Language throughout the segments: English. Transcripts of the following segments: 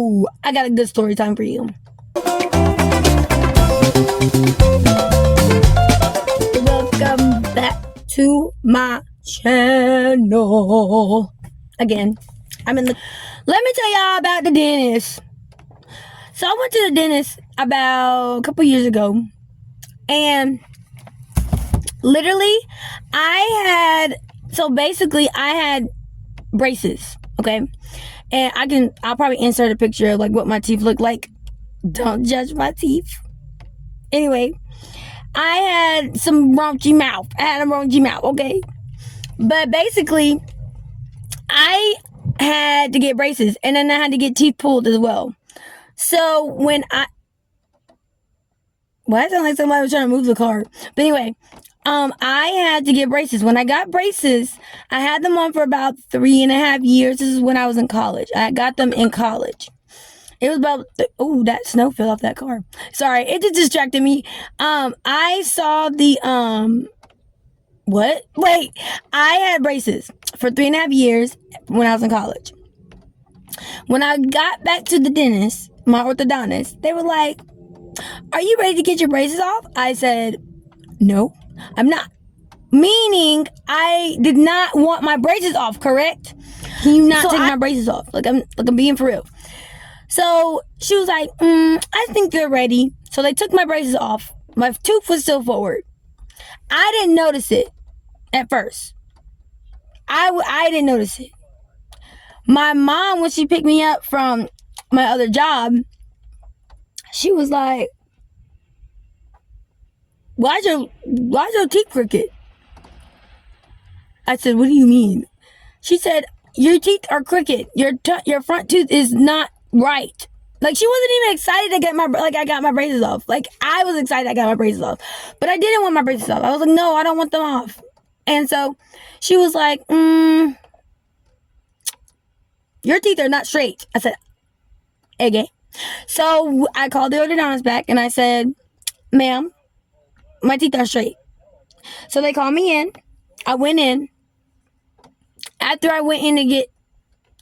Ooh, I got a good story time for you. Welcome back to my channel. Again, let me tell y'all about the dentist. So I went to the dentist about a couple years ago, and literally I had braces, okay? And I'll probably insert a picture of like what my teeth look like. Don't judge my teeth. Anyway, I had some raunchy mouth. Okay? But basically, I had to get braces, and then I had to get teeth pulled as well. So why it sound like somebody was trying to move the car? But anyway, I had to get braces. When I got braces, I had them on for about 3.5 years. This is when I was in college. I got them in college. It was about, that snow fell off that car. Sorry, it just distracted me. I saw I had braces for 3.5 years when I was in college. When I got back to the dentist, my orthodontist, they were like, "Are you ready to get your braces off?" I said, "No, I'm not." Meaning, I did not want my braces off, correct? Can you not take my braces off? Like I'm being for real. So she was like, "I think you're ready." So they took my braces off. My tooth was still forward. I didn't notice it at first. I didn't notice it. My mom, when she picked me up from my other job, she was like, why's your teeth crooked? I said, "What do you mean?" She said, "Your teeth are crooked. Your front tooth is not right." Like, she wasn't even excited to get I got my braces off. Like, I was excited I got my braces off. But I didn't want my braces off. I was like, "No, I don't want them off." And so she was like, "Your teeth are not straight." I said, "Okay." So I called the orthodontist back and I said, "Ma'am, my teeth are straight." So they called me in. I went in. After I went in to get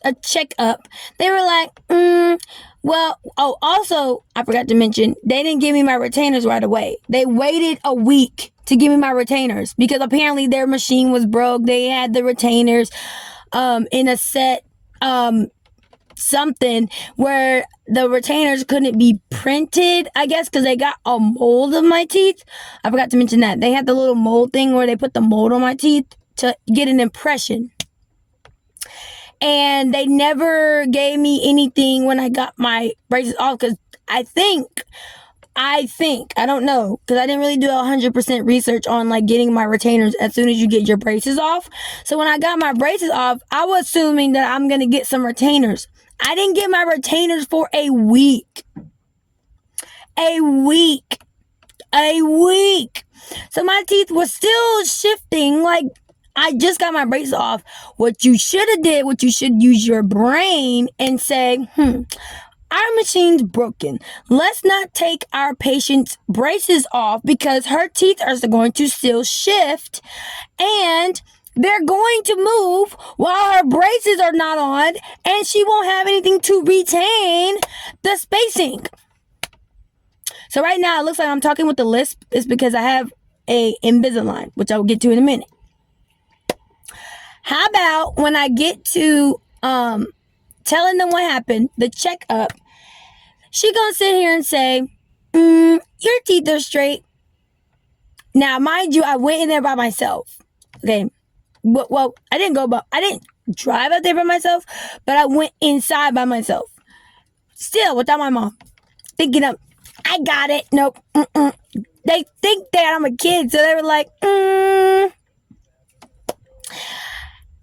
a checkup, they were like, also, I forgot to mention, they didn't give me my retainers right away. They waited a week to give me my retainers because apparently their machine was broke. They had the retainers in a set something where the retainers couldn't be printed, I guess, because they got a mold of my teeth. I forgot to mention that. They had the little mold thing where they put the mold on my teeth to get an impression. And they never gave me anything when I got my braces off because I think, I don't know, because I didn't really do 100% research on like getting my retainers as soon as you get your braces off. So when I got my braces off, I was assuming that I'm going to get some retainers. I didn't get my retainers for a week. A week. So my teeth were still shifting like I just got my braces off. What you should use your brain and say, our machine's broken. Let's not take our patient's braces off because her teeth are going to still shift and they're going to move while her braces are not on and she won't have anything to retain the spacing. So right now it looks like I'm talking with a lisp. It's because I have a Invisalign, which I will get to in a minute. How about when I get to telling them what happened, the checkup, she gonna sit here and say, your teeth are straight. Now, mind you, I went in there by myself. Okay. Well, I didn't drive out there by myself, but I went inside by myself. Still, without my mom. Thinking I got it. Nope. They think that I'm a kid, so they were like,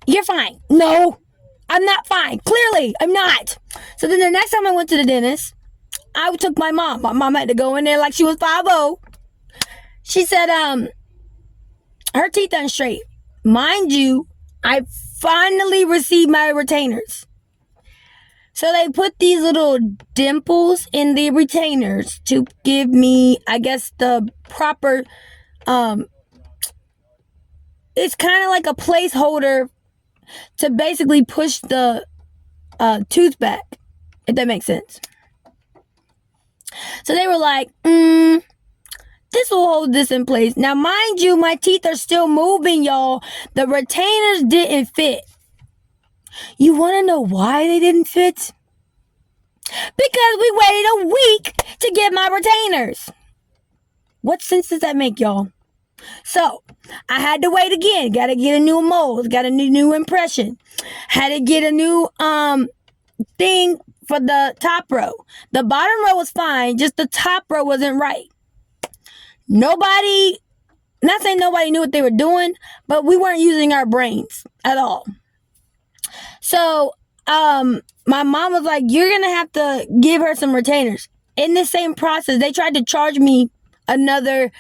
you're fine. No, I'm not fine. Clearly, I'm not. So then the next time I went to the dentist, I took my mom. My mom had to go in there like she was 5'0". She said, her teeth aren't straight. Mind you, I finally received my retainers. So they put these little dimples in the retainers to give me, I guess, the proper, it's kind of like a placeholder to basically push the tooth back. if that makes sense. So they were like, this will hold this in place. Now, mind you, my teeth are still moving, y'all. The retainers didn't fit. You want to know why they didn't fit? Because we waited a week to get my retainers. What sense does that make, y'all? So, I had to wait again. Got to get a new mold. Got a new impression. Had to get a new thing for the top row. The bottom row was fine. Just the top row wasn't right. Nobody, not saying nobody knew what they were doing, but we weren't using our brains at all. So, my mom was like, you're going to have to give her some retainers. In the same process, they tried to charge me another,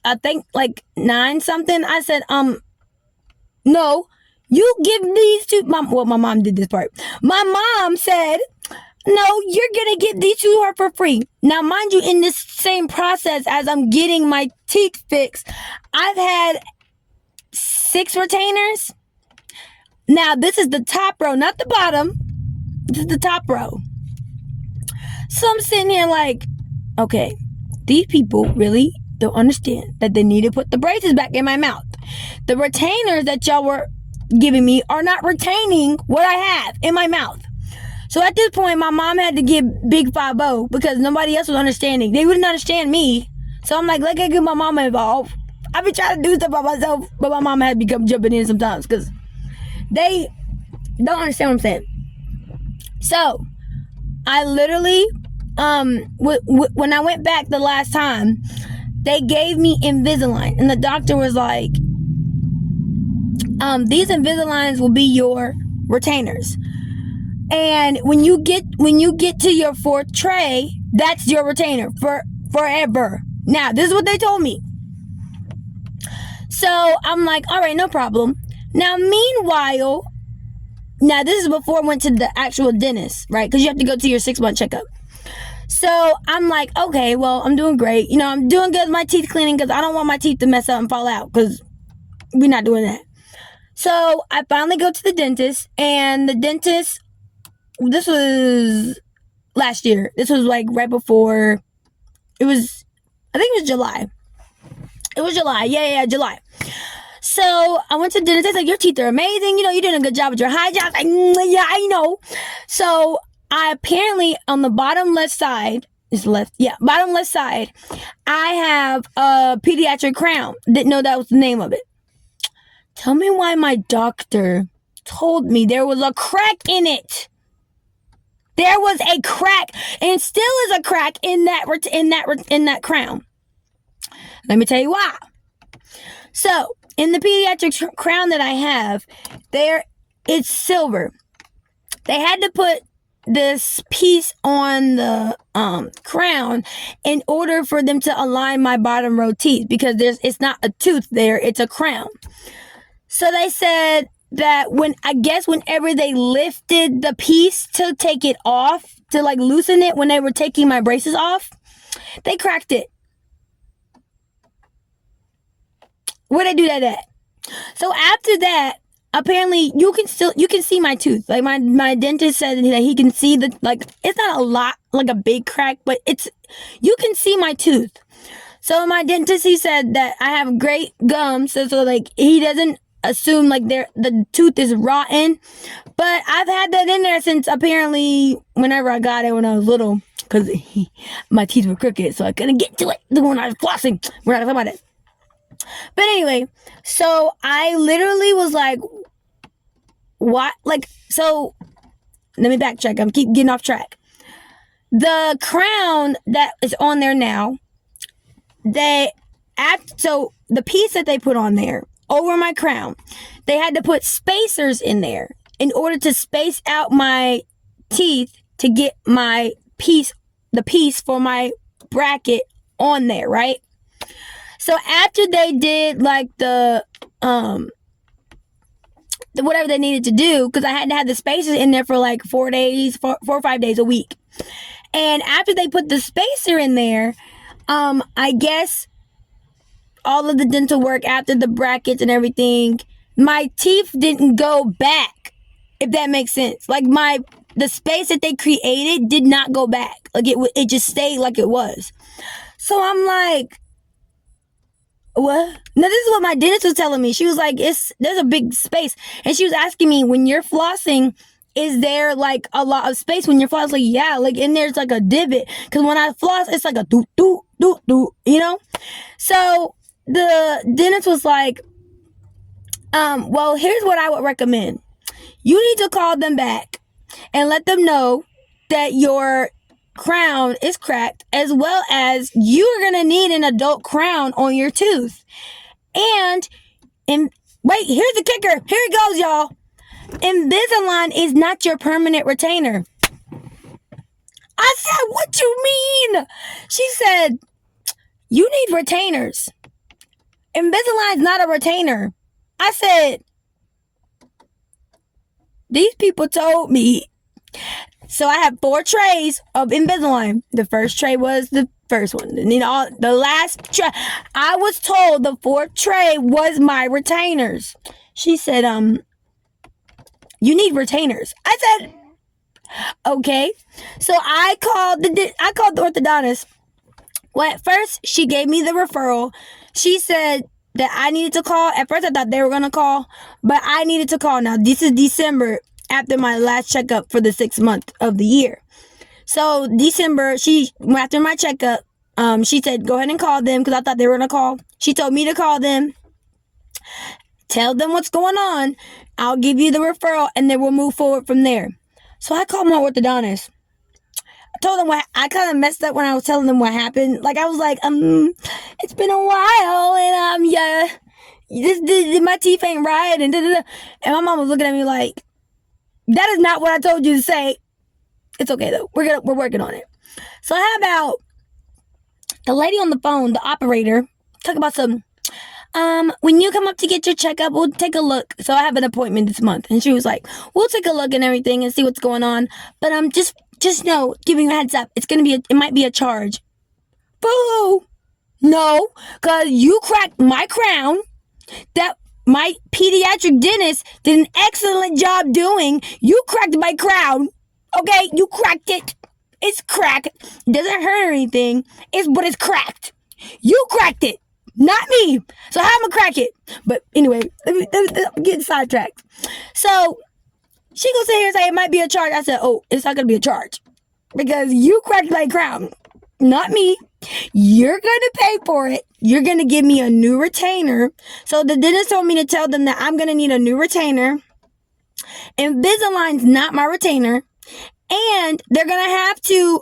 I think like 9 something. I said, no, you give these to my mom did this part. My mom said, no, you're going to give these to her for free. Now, mind you, in this same process as I'm getting my teeth fixed, I've had 6 retainers. Now, this is the top row, not the bottom. This is the top row. So I'm sitting here like, okay, these people really don't understand that they need to put the braces back in my mouth. The retainers that y'all were giving me are not retaining what I have in my mouth. So at this point, my mom had to give big 5-0 because nobody else was understanding. They wouldn't understand me. So I'm like, let me get my mama involved. I've been trying to do stuff by myself, but my mama had to come jumping in sometimes because they don't understand what I'm saying. So I literally, when I went back the last time, they gave me Invisalign, and the doctor was like, these Invisaligns will be your retainers. And when you get to your 4th tray, that's your retainer for forever. Now, this is what they told me. So I'm like, all right, no problem. Now, meanwhile, now this is before I went to the actual dentist, right? Because you have to go to your 6-month checkup. So I'm like, okay, well, I'm doing great. You know, I'm doing good with my teeth cleaning because I don't want my teeth to mess up and fall out because we're not doing that. So I finally go to the dentist, and the dentist, this was last year. This was like right before, I think it was July. It was July. Yeah, July. So I went to the dentist. They said, your teeth are amazing. You know, you're doing a good job with your hygiene. I was like, yeah, I know. So I apparently, on the bottom left side, bottom left side, I have a pediatric crown. Didn't know that was the name of it. Tell me why my doctor told me there was a crack in it. There was a crack, and still is a crack in that crown. Let me tell you why. So, in the pediatric crown that I have, it's silver. They had to put this piece on the crown in order for them to align my bottom row teeth, because it's not a tooth there, it's a crown. So they said that whenever they lifted the piece to take it off, to like loosen it when they were taking my braces off, they cracked it. Where'd they do that at? So after that, apparently you can see my tooth. Like my dentist said that he can see it's not a lot, like a big crack, but you can see my tooth. So my dentist, he said that I have great gums, so like he doesn't assume like the tooth is rotten. But I've had that in there since apparently whenever I got it when I was little, because my teeth were crooked, so I couldn't get to it when I was flossing. We're not talking about it. But anyway, so I literally was like, what? Like, so let me backtrack. I'm keep getting off track. The crown that is on there now, so the piece that they put on there over my crown, they had to put spacers in there in order to space out my teeth to get the piece for my bracket on there, right? So after they did like the whatever they needed to do, because I had to have the spacers in there for like 4 or 5 days a week. And after they put the spacer in there, I guess all of the dental work after the brackets and everything, my teeth didn't go back, if that makes sense. Like my the space that they created did not go back. Like it just stayed like it was. So I'm like, what? Now this is what my dentist was telling me. She was like, there's a big space. And she was asking me, when you're flossing, is there like a lot of space when you're flossing? Like, yeah, like, and there's like a divot. Cause when I floss, it's like a doot, doot, doot, doot, you know? So the dentist was like, well, here's what I would recommend. You need to call them back and let them know that your crown is cracked, as well as you're gonna need an adult crown on your tooth. And wait, here's the kicker. Here it goes, y'all. Invisalign is not your permanent retainer. I said, what you mean? She said, you need retainers. Invisalign's not a retainer. I said, these people told me. So I have 4 trays of Invisalign. The first tray was the first one. And then the last tray, I was told the 4th tray was my retainers. She said, you need retainers. I said, okay. So I called the orthodontist. Well, at first she gave me the referral. She said that I needed to call. At first I thought they were going to call, but I needed to call. Now this is December, after my last checkup for the 6th month of the year. So December, after my checkup, she said, go ahead and call them, because I thought they were going to call. She told me to call them, tell them what's going on. I'll give you the referral, and then we'll move forward from there. So I called my orthodontist. I told them I kind of messed up when I was telling them what happened. Like, I was like, it's been a while, and yeah, my teeth ain't right, and da-da-da. And my mom was looking at me like, that is not what I told you to say. It's okay though. We're working on it. So how about the lady on the phone, the operator, talk about some. When you come up to get your checkup, we'll take a look. So I have an appointment this month, and she was like, we'll take a look and everything and see what's going on. But just know, giving you a heads up, it might be a charge. Boo! No, cause you cracked my crown. That my pediatric dentist did an excellent job doing. You cracked my crown. Okay, you cracked it. It's cracked. It doesn't hurt or anything. But it's cracked. You cracked it, not me. So how am I gonna crack it? But anyway, let me get sidetracked. So she gonna sit here and say it might be a charge. I said, oh, it's not gonna be a charge, because you cracked my crown, not me. You're gonna pay for it. You're gonna give me a new retainer. So the dentist told me to tell them that I'm gonna need a new retainer. Invisalign's not my retainer. And they're gonna have to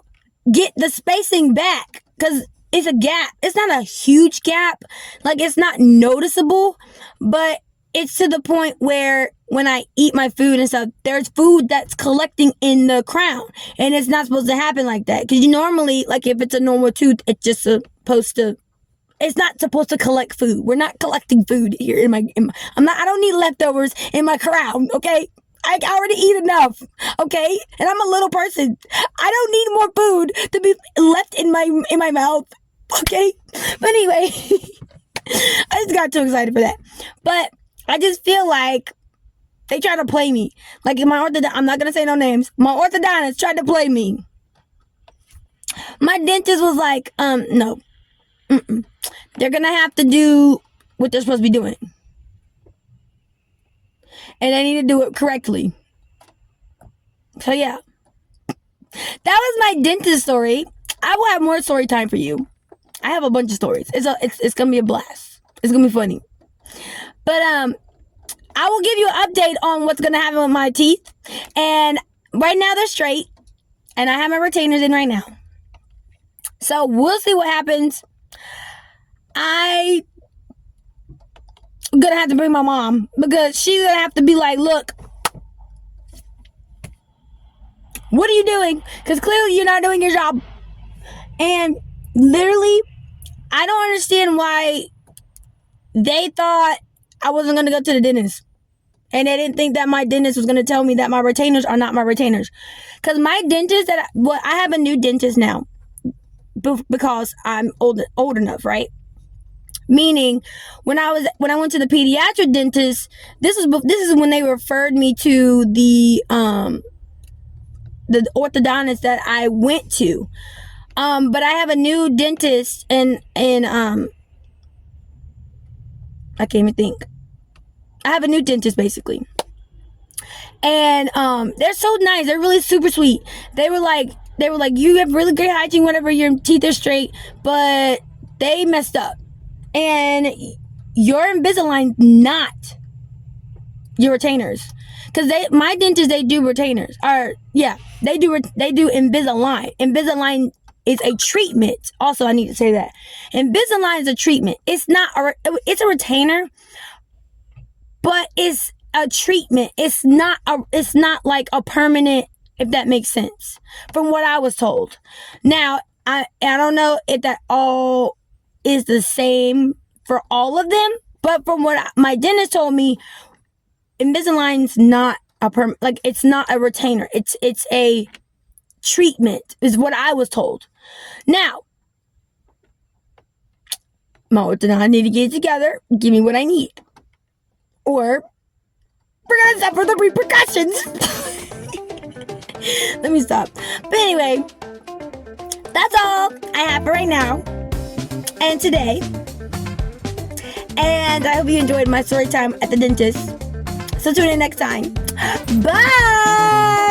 get the spacing back, because it's a gap. It's not a huge gap. Like, it's not noticeable, but it's to the point where when I eat my food and stuff, there's food that's collecting in the crown. And it's not supposed to happen like that. Because you normally, like, if it's a normal tooth, it's just supposed to, it's not supposed to collect food. We're not collecting food here I don't need leftovers in my crown, okay? I already eat enough, okay? And I'm a little person. I don't need more food to be left in my mouth, okay? But anyway, I just got too excited for that. But I just feel like they try to play me. Like, I'm not going to say no names. My orthodontist tried to play me. My dentist was like, no. They're going to have to do what they're supposed to be doing. And they need to do it correctly. So, yeah. That was my dentist story. I will have more story time for you. I have a bunch of stories. It's going to be a blast. It's going to be funny. But, I will give you an update on what's going to happen with my teeth. And right now they're straight. And I have my retainers in right now. So, we'll see what happens. I'm gonna have to bring my mom, because she's gonna have to be like, look, what are you doing? Because clearly you're not doing your job. And literally, I don't understand why they thought I wasn't gonna go to the dentist, and they didn't think that my dentist was gonna tell me that my retainers are not my retainers. Because my dentist I have a new dentist now, because I'm old enough, right? Meaning, when I went to the pediatric dentist, this is when they referred me to the the orthodontist that I went to. But I have a new dentist in I can't even think. I have a new dentist basically. And they're so nice. They're really super sweet. They were like, you have really great hygiene whenever your teeth are straight, but they messed up. And your Invisalign, not your retainers. Because my dentist, they do retainers. Or yeah, they do Invisalign. Invisalign is a treatment. Also, I need to say that. Invisalign is a treatment. It's a retainer, but it's a treatment. It's not like a permanent, if that makes sense, from what I was told. Now, I don't know if that all is the same for all of them, but from what my dentist told me, Invisalign's not it's not a retainer. It's a treatment, is what I was told. Now, my orthodontist, I need to get it together, give me what I need, or we're gonna suffer the repercussions. Let me stop. But anyway, that's all I have for right now and today. And I hope you enjoyed my story time at the dentist. So tune in next time. Bye!